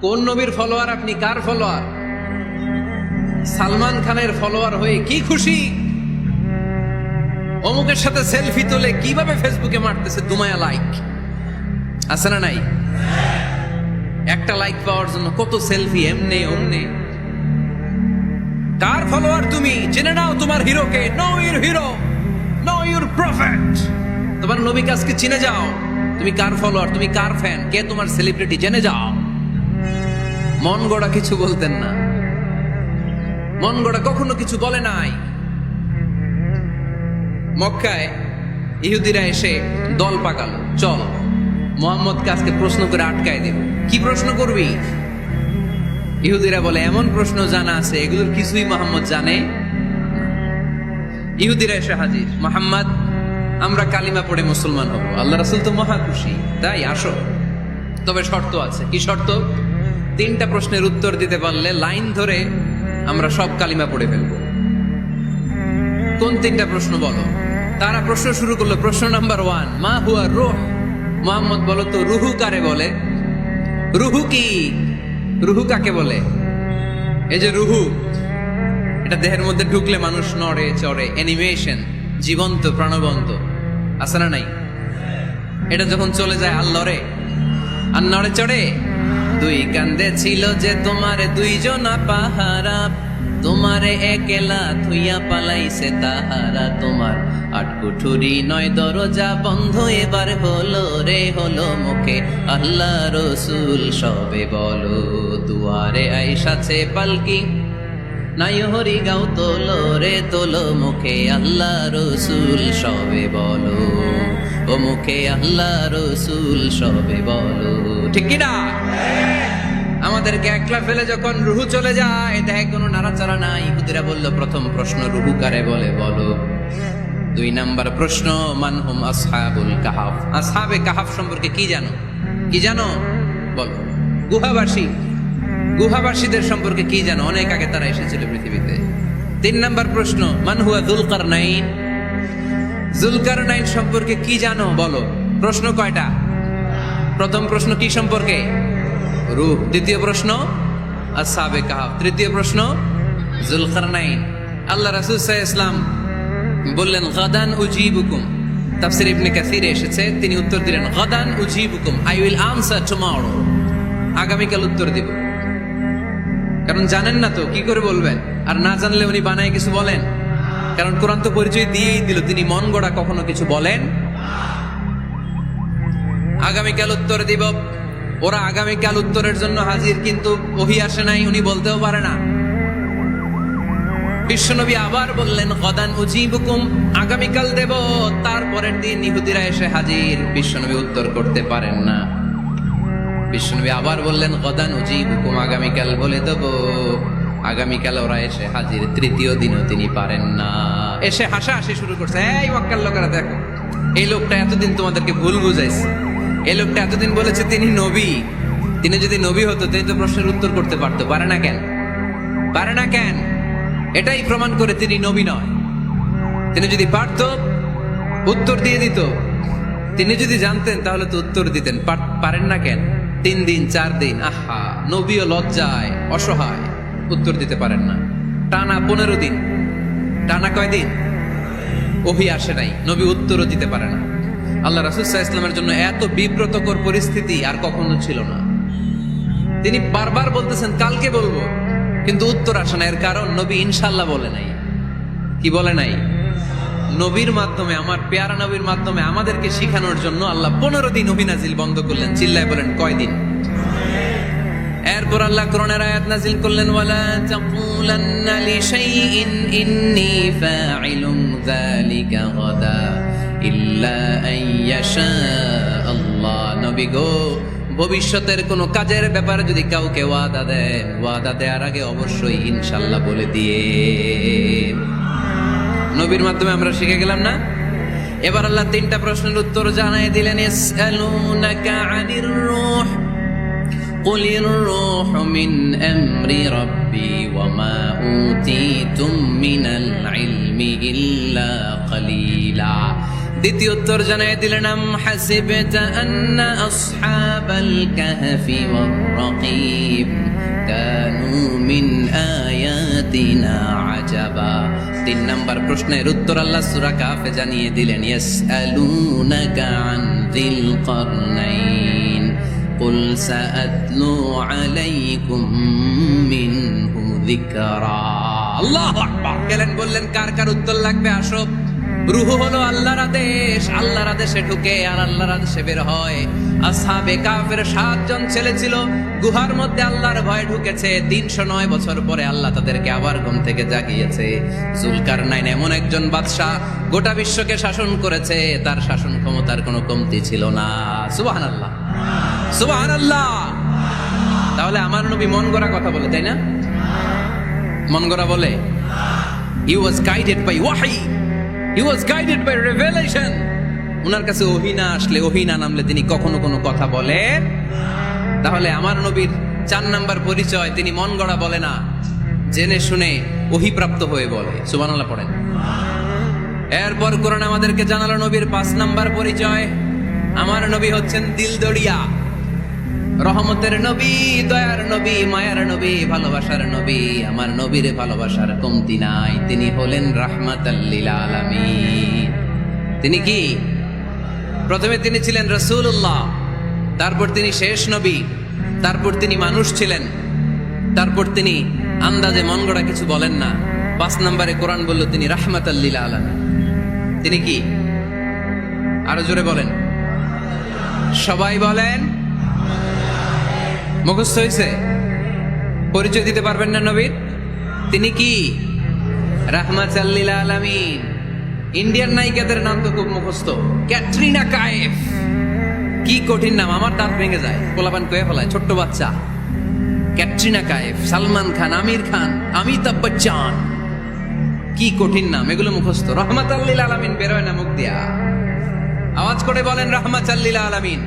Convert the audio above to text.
কোন নবীর ফলোয়ার আপনি? কার ফলোয়ার? সালমান খানের ফলোয়ার হয়ে কি খুশি? অমুকের সাথে সেলফি তুলে কিভাবে ফেসবুকে মারতেছে দুমায়া লাইক, আছে না নাই? একটা লাইক পাওয়ার জন্য কত সেলফি, এমনে ওমনে। কার ফলোয়ার তুমি? জেনে নাও তোমার হিরোকে। Know your hero, know your prophet. তোমার নবীকে আজকে চিনে যাও। তুমি কার ফলোয়ার, তুমি কার ফ্যান, কে তোমার সেলিব্রিটি, জেনে যাও। মন গড়া কিছু বলতেন না, মন গড়া কখনো কিছু বলে নাই। মক্কায় ইহুদিরা এসে দল পাকালো, চল মুহাম্মদকে আজকে প্রশ্ন করে আটকায় দেব। কি প্রশ্ন করবি? ইহুদিরা বলে এমন প্রশ্ন জানা আছে এগুলোর কিছুই মুহাম্মদ জানে। ইহুদিরা এসে হাজির, মুহাম্মদ আমরা কালিমা পড়ে মুসলমান হব। আল্লাহ রাসূল তো মহা খুশি, তাই আসো, তবে শর্ত আছে। কি শর্ত? 3টা প্রশ্নের উত্তর দিতে পারলে লাইন ধরে আমরা সব কালিমা পড়ে ফেলব। কোন 3টা প্রশ্ন বলো? তারা প্রশ্ন শুরু করলো। প্রশ্ন নাম্বার 1, মা হুয়া রূহ। মুহাম্মদ বলো তো রুহু কারে বলে? রুহু কি? রুহু কাকে বলে? এই যে রুহু, এটা দেহের মধ্যে ঢুকলে মানুষ নড়ে চড়ে, অ্যানিমেশন, জীবন্ত প্রাণবন্ত, আছে না নাই? এটা যখন চলে যায় আর লড়ে আর নড়ে চড়ে। 2 কান্দে ছিল যে তোমারে 2 জনা পাহারা, তোমারে একলা থুইয়া পালাইছে তাহারা। তোমার 8 কুঠুরি 9 দরজা বন্ধ এবার হলো রে, হলো মুখে আল্লাহ রসুল সবে বলো। দুয়ারে আইসাছে পালকি, নাই হরি গাও তোলো রে, তোলো মুখে আল্লাহ রসুল সবে বলো। ও মুখে আল্লাহ রসুল সবে বলো। ঠিক কিনা? আমাদেরকে একলা ফেলে যখন রুহু চলে যায়, দেখে কোনো নাড়াচাড়া নাই। ইহুদিরা বলল প্রথম প্রশ্ন রুহু কারে বলে বলো। 2 নাম্বার প্রশ্ন মানহুম আসহাবুল কাহাফ। আসহাবে কাহাফ সম্পর্কে কি জানো? কি জানো বলো। গুহাবাসী, গুহাবাসীদের সম্পর্কে কি জানো? অনেক আগে তারা এসেছিল পৃথিবীতে। 3 নাম্বার প্রশ্ন মান হুয়া যুলকারনাইন। যুলকারনাইন সম্পর্কে কি জানো বলো। প্রশ্ন কয়টা? প্রথম প্রশ্ন কি সম্পর্কে? রূহ। দ্বিতীয় প্রশ্ন আসহাবে কাহাফ। তৃতীয় প্রশ্ন যুলকারনাইন। আল্লাহ রাসূল সাল্লাল্লাহু আলাইহি ওয়াসাল্লাম বললেন গাদান উজিবুকুম। তাফসীর ইবনে কাসিরে এসেছে, তিনি উত্তর দিলেন গাদান উজিবুকুম, আই উইল আনসার টুমরো। আগামীকাল উত্তর দিব। কারণ জানেন না তো কি করে বলবেন, আর না জানলে উনি বানায় কিছু বলেন? কারণ কোরআন তো পরিচয় দিয়েই দিল, তিনি মন গড়া কখনো কিছু বলেন। আগামীকাল উত্তর দিব। ওরা আগামীকাল উত্তরের জন্য হাজির, কিন্তু ওহী আসে নাই, উনি বলতেও পারে না। বিশ্বনবী আবার বললেন গদান উজিবুকুম, আগামীকাল দেব। তারপরের দিন ইহুদিরা এসে হাজির, বিশ্বনবী উত্তর করতে পারেন না। বিশ্বনবী আবার বললেন গদান উজিবুকুম, আগামীকাল বলে দেব। আগামীকাল ওরা এসে হাজির, তৃতীয় দিনও তিনি পারেন না। এসে হাসাহাসি শুরু করছে, এই মক্কার লোকেরা দেখো, এই লোকটা এতদিন তোমাদেরকে ভুল বুঝাইছে। এই লোকটা এতদিন বলেছে তিনি নবী। তিনি যদি নবী হতো তিনি তো প্রশ্নের উত্তর করতে পারতো, পারে না কেন? পারে না কেন? এটাই প্রমাণ করে তিনি নবী নয়। তিনি যদি পারত উত্তর দিয়ে দিত। তিনি যদি জানতেন তাহলে তো উত্তর দিতেন। পারেন না কেন? 3 দিন 4 দিন, আহা, নবীও লজ্জায় অসহায়, উত্তর দিতে পারেন না। টানা 15 দিন, টানা কয় দিন ওহী আসে নাই, নবী উত্তরও দিতে পারে না। আল্লাহ রাসূল সাল্লাল্লাহু আলাইহি ওয়াসাল্লামের জন্য এত বিব্রতকর পরিস্থিতি আর কখনো ছিল না। তিনি বারবার বলতেছেন কালকে বলবো, কিন্তু উত্তর আসে না। এর কারণ নবী ইনশাআল্লাহ বলে নাই। কি বলে নাই? নবীর মাধ্যমে, আমার পেয়ারা নবীর মাধ্যমে আমাদেরকে শিখানোর জন্য আল্লাহ 15 দিন ওহী নাজিল বন্ধ করলেন। চিল্লায় বলেন কয়দিন? এরপর আল্লাহ কোরআনের আয়াত নাজিল করলেন, ওয়ালা তাকুলান্না লিশাইইন ইন্নী ফাইলুন যালিকা গাদা ইল্লা আইয়াশা আল্লাহ। নবী গো, ভবিষ্যতের কোন কাজের ব্যাপারে যদি কাউকে ওয়াদা দেন, ওয়াদা দেওয়ার আগে অবশ্যই ইনশাআল্লাহ বলে দিয়ে। নবীর মাধ্যমে আমরা শিখে গেলাম না? এবার আল্লাহ 3টা প্রশ্নের উত্তর জানাই দিলেন। ইয়াসআলুনাকা আনির রূহ কুলির রূহু মিন আমরি রাব্বি ওয়া মা উতীতুম মিনাল ইলমি ইল্লা কালিলা। দ্বিতীয় উত্তর জানাই দিলেন আম হাসিবতা আন্না আসহাবাল কাহফি ওয়ার রাকিব কানু মিন আয়াতিনা আজাবা। 3 নাম্বার প্রশ্নের উত্তর আল্লাহ সূরা কাহফে জানিয়ে দিলেন ইয়াসআলুনাকা আন যিল কারনাইন কুল সাআতলু আলাইকুম মিনহু যিকরা। আল্লাহু আকবার। গেলেন বললেন কার কার উত্তর লাগবে আসো। রূহ হলো আল্লাহর আদেশ, আল্লাহর আদেশে ঢুকে আর আল্লাহর আদেশে বের হয়। আসহাবে কাফের 7 জন ছেলে ছিল, গুহার মধ্যে আল্লাহর ভয়ে ঢুকেছে। 309 বছর পরে আল্লাহ তাদেরকে আবার ঘুম থেকে জাগিয়েছে। জুলকারনাইন এমন একজন বাদশা, গোটা বিশ্বকে শাসন করেছে, তার শাসন ক্ষমতার কোনো কমতি ছিল না। সুবহানাল্লাহ, সুবহানাল্লাহ। তাহলে আমার নবী মন গড়া কথা বলে, তাই না? মন গড়া বলে? He was guided by wahi. He was guided by revelation. উনার কাছে ওহী না আসলে, ওহী না নামলে তিনি কখনো কোনো কথা বলেন। তাহলে আমার নবীর 4 নাম্বার পরিচয়, তিনি মন গড়া বলে না, জেনে শুনে ওহী প্রাপ্ত হয়ে বলে। সুবহানাল্লাহ পড়েন। এরপর কোরআন আমাদেরকে জানালো নবীর 5 নাম্বার পরিচয়, আমার নবী হচ্ছেন দিলদরিয়া, রহমতের নবী, দয়ার নবী, মায়ার নবী, ভালোবাসার নবী। আমার নবীর ভালোবাসার কমতি নাই। তিনি হলেন রাহমাতাল লিল আলামিন। তিনি কি? প্রথমে তিনি ছিলেন রাসূলুল্লাহ, তারপর তিনি শেষ নবী, তারপর তিনি মানুষ ছিলেন, তারপর তিনি আন্দাজে মন গড়া কিছু বলেন না। 5 নম্বরে কোরআন বলল তিনি রাহমাতাল লিল আলামিন। তিনি কি? আরো জোরে বলেন, সবাই বলেন। মুখস্থ হয়েছে? পরিচয় দিতে পারবেন না নবীর? তিনি কি? রাহমাতাল লিল আলামিন। ইন্ডিয়ান নায়িকাদের নাম তো খুব মুখস্থ। ক্যাটরিনা কাইফ, কি কঠিন নাম, আমার দাঁত ভেঙে যায়, পোলাপান কয়ে ফেলায়, ছোট্ট বাচ্চা। ক্যাটরিনা কাইফ, সালমান খান, আমির খান, অমিতাভ বচ্চন, কি কঠিন নাম, এগুলো মুখস্থ। রাহমাতাল লিল আলামিন বেরোয় না মুখ দিয়া। আওয়াজ করে বলেন রাহমাতাল লিল আলামিন।